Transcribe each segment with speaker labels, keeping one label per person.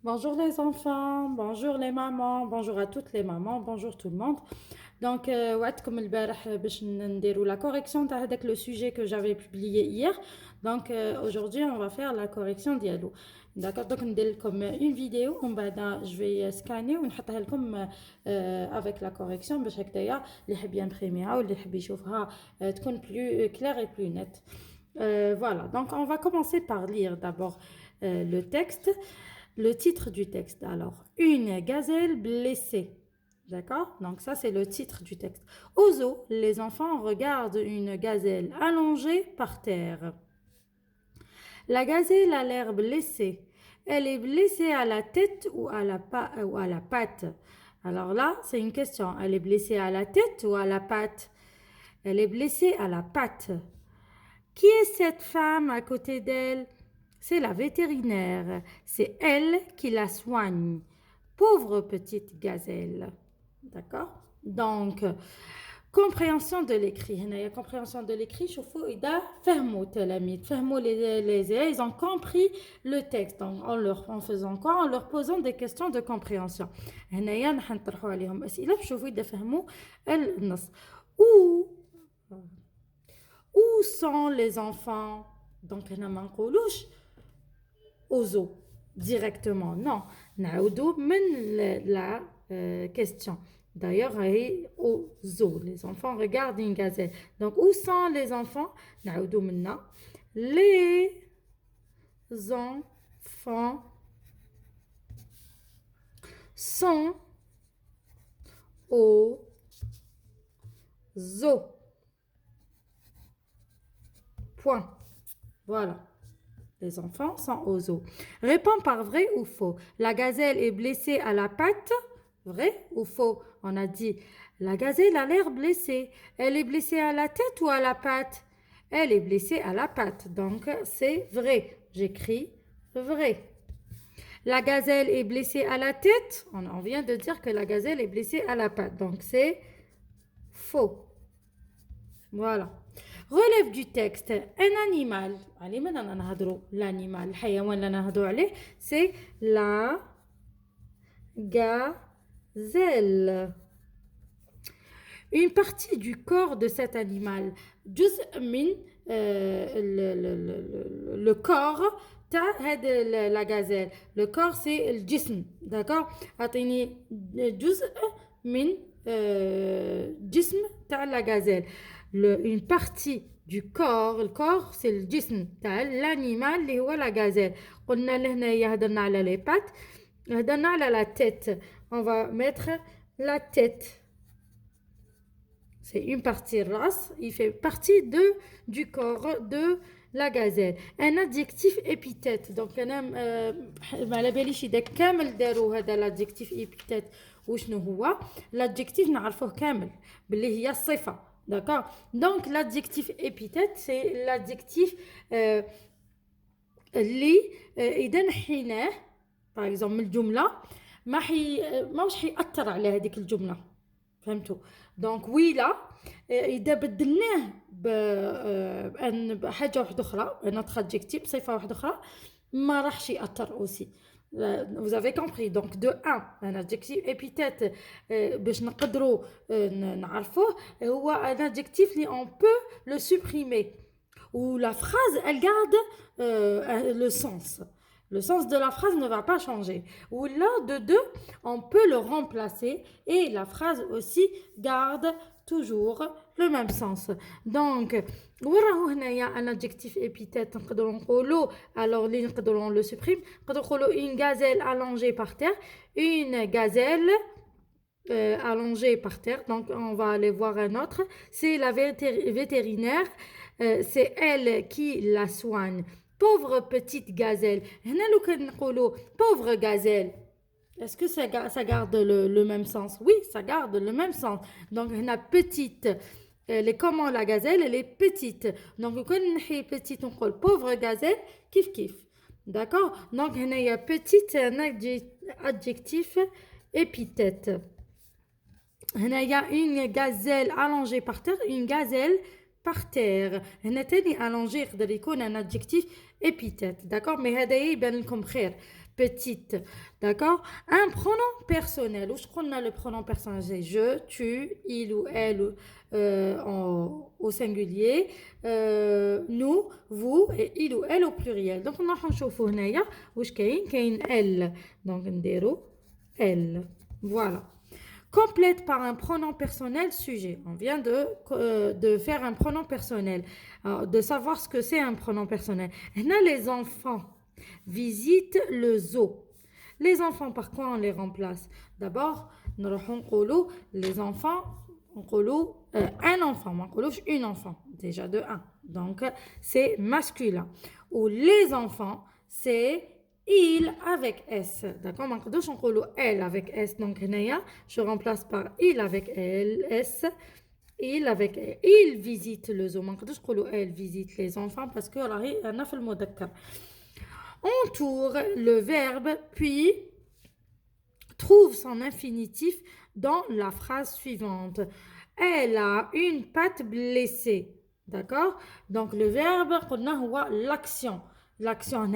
Speaker 1: Bonjour les enfants, bonjour les mamans, bonjour à toutes les mamans, bonjour tout le monde. Donc, وعدتكم البارح باش نديروا la correction تاع هذاك le sujet que j'avais publié hier. Donc, aujourd'hui, on va faire la correction ديالو. D'accord, donc ندير لكم une vidéo ومن بعد je vais scanner ونحطها لكم avec la correction باش هكذايا اللي يحب يمبريميها واللي يحب يشوفها تكون plus claire et plus nette. Voilà, donc on va commencer par lire d'abord le texte. Le titre du texte, alors, une gazelle blessée. D'accord? Donc ça, c'est le titre du texte. Au zoo, les enfants regardent une gazelle allongée par terre. La gazelle a l'air blessée. Elle est blessée à la tête ou à la patte. Alors là, c'est une question. Elle est blessée à la tête ou à la patte? Elle est blessée à la patte. Qui est cette femme à côté d'elle? C'est la vétérinaire. C'est elle qui la soigne. Pauvre petite gazelle. D'accord? Donc, compréhension de l'écrit. هنا compréhension de l'écrit. شوفوا إذا فهموا تلاميذ فهموا les élèves, ils ont compris le texte. Donc, en faisant quoi? En leur posant des questions de compréhension. هنايا نحن نطرحوا عليهم أسئلة باش يشوفوا إذا فهموا النص. Où sont les enfants? Donc, هنا ما نقولوش aux zoo directement. Non, نعودوا من la question. D'ailleurs, aux zoo. Les enfants regardent une gazelle. Donc, où sont les enfants? نعودوا منا. Les enfants sont au zoo. Point. Voilà. Les enfants sont au zoo. Réponds par vrai ou faux. La gazelle est blessée à la patte. Vrai ou faux? On a dit, la gazelle a l'air blessée. Elle est blessée à la tête ou à la patte? Elle est blessée à la patte. Donc, c'est vrai. J'écris vrai. La gazelle est blessée à la tête. On vient de dire que la gazelle est blessée à la patte. Donc, c'est faux. Voilà. Relève du texte. Un animal. Allez, maintenant, l'animal. C'est la gazelle. Une partie du corps de cet animal. جزء من le corps تاع la gazelle. Le corps, c'est le جسم. D'accord? أعطيني جزء من جسم تاع la gazelle. Une partie du corps, le corps c'est le جسم تاع l'animal اللي هو la gazelle. قلنا لهنايا هضرنا على les pattes, هضرنا على la tête. On va mettre la tête. C'est une partie race, il fait partie du corps de la gazelle. Un adjectif épithète. Donc انا ما على باليش اذا كامل داروا هذا l'adjectif épithète وشنو هو. L'adjectif نعرفوه كامل باللي هي الصفة. D'accord? Donc l'adjectif épithète c'est l'adjectif اللي اذا نحيناه par exemple من الجملة ماهوش حيأثر على هذيك الجملة. فهمتوا؟ دونك ويلا اذا بدلناه بحاجه واحده اخرى نوتر ادجكتيف بصفه واحده اخرى ما راحش ياثر اوسي. vous avez compris. Donc de 1 un adjectif épithète باش نقدروا نعرفوه هو un adjectif اللي on peut le supprimer où la phrase elle garde le sens. Le sens de la phrase ne va pas changer. Ou là, de 2, on peut le remplacer et la phrase aussi garde toujours le même sens. Donc, وراه هنايا un adjectif épithète نقدروا نقولوا alors اللي نقدروا le supprime نقدروا نقولوا une gazelle allongée par terre, une gazelle allongée par terre. Donc, on va aller voir un autre. C'est la vétérinaire. C'est elle qui la soigne. Pauvre petite gazelle. هنا لو كان نقولوا pauvre gazelle. Est-ce que ça garde le même sens? Oui, ça garde le même sens. Donc هنا petite. Elle est comment la gazelle? Elle est petite. Donc لو كان نحي petite نقول pauvre gazelle كيف كيف. D'accord? Donc هنا il y a petite un adjectif épithète. هنا il y a une gazelle allongée par terre, une gazelle par terre. هنا تاني allongé يقدر يكون un adjectif épithète. D'accord? Mais هذا يبان لكم خير petite. D'accord? Un pronom personnel. Où je connais le pronom personnel, c'est je, tu, il ou elle au singulier, nous, vous et il ou elle au pluriel. Donc, on va نشوفوا هنايا واش كاين elle. Donc, نديرو elle. Voilà. Complète par un pronom personnel sujet. On vient de faire un pronom personnel, de savoir ce que c'est un pronom personnel. Là, les enfants visitent le zoo. Les enfants, par quoi on les remplace? D'abord, nous allons les enfants, un enfant, une enfant, déjà de un. Donc, c'est masculin. Ou les enfants, c'est il avec S. D'accord? Donc, on dit elle avec S. Donc, je remplace par il avec elle, S. Il avec elle. Il visite le zoo. Elle visite les enfants parce que là, on a fait le mot d'accord. Entoure le verbe, puis trouve son infinitif dans la phrase suivante. Elle a une patte blessée. D'accord? Donc, le verbe, on a l'action. L'action,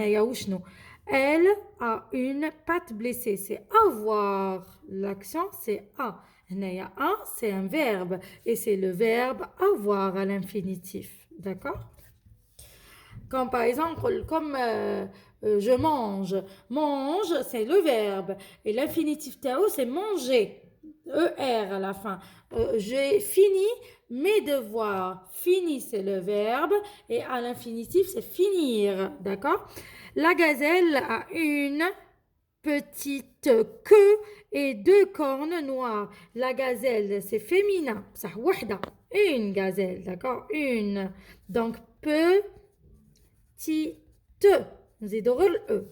Speaker 1: elle a une patte blessée. C'est avoir. L'action, c'est a. A, c'est un verbe. Et c'est le verbe avoir à l'infinitif. D'accord? Comme par exemple, comme je mange. Mange, c'est le verbe. Et l'infinitif tao, c'est manger. ER à la fin. J'ai fini mes devoirs. Fini, c'est le verbe. Et à l'infinitif, c'est finir. D'accord? La gazelle a une petite queue et deux cornes noires. La gazelle, c'est féminin. Ça, wahda. Une gazelle. D'accord? Une. Donc, petite. نزيدو E.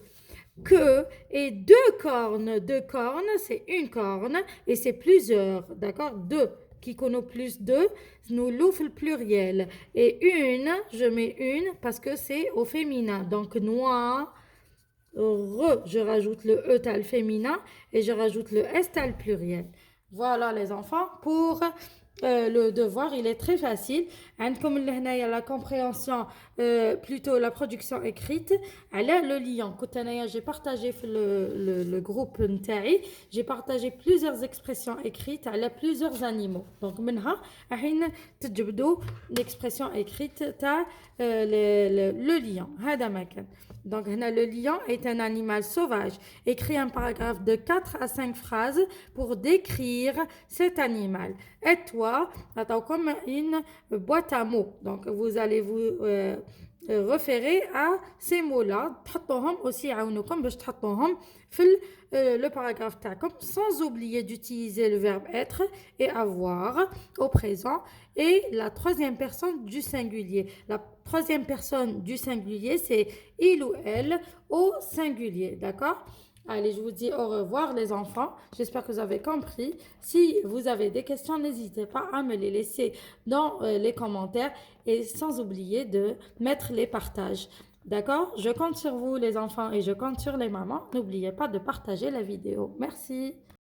Speaker 1: Que et deux cornes. Deux cornes, c'est une corne et c'est plusieurs. D'accord? Deux. Qui connaît plus deux, nous l'ouvre le pluriel. Et une, je mets une parce que c'est au féminin. Donc, noir, je rajoute le E tal féminin et je rajoute le S tal pluriel. Voilà les enfants, pour le devoir, il est très facile. Comme la compréhension, plutôt la production écrite, elle a le lien. J'ai partagé le groupe Ntari, j'ai partagé plusieurs expressions écrites, elle a plusieurs animaux. Donc, maintenant, l'expression écrite, le lion. Donc, le lion est un animal sauvage. Écris un paragraphe de 4 à 5 phrases pour décrire cet animal. Et toi, comme une boîte à mots. Donc, vous allez vous référer à ces mots-là. Aussi le paragraphe sans oublier d'utiliser le verbe être et avoir au présent et la troisième personne du singulier. La troisième personne du singulier, c'est il ou elle au singulier. D'accord? Allez, je vous dis au revoir les enfants. J'espère que vous avez compris. Si vous avez des questions, n'hésitez pas à me les laisser dans les commentaires et sans oublier de mettre les partages. D'accord? Je compte sur vous les enfants et je compte sur les mamans. N'oubliez pas de partager la vidéo. Merci.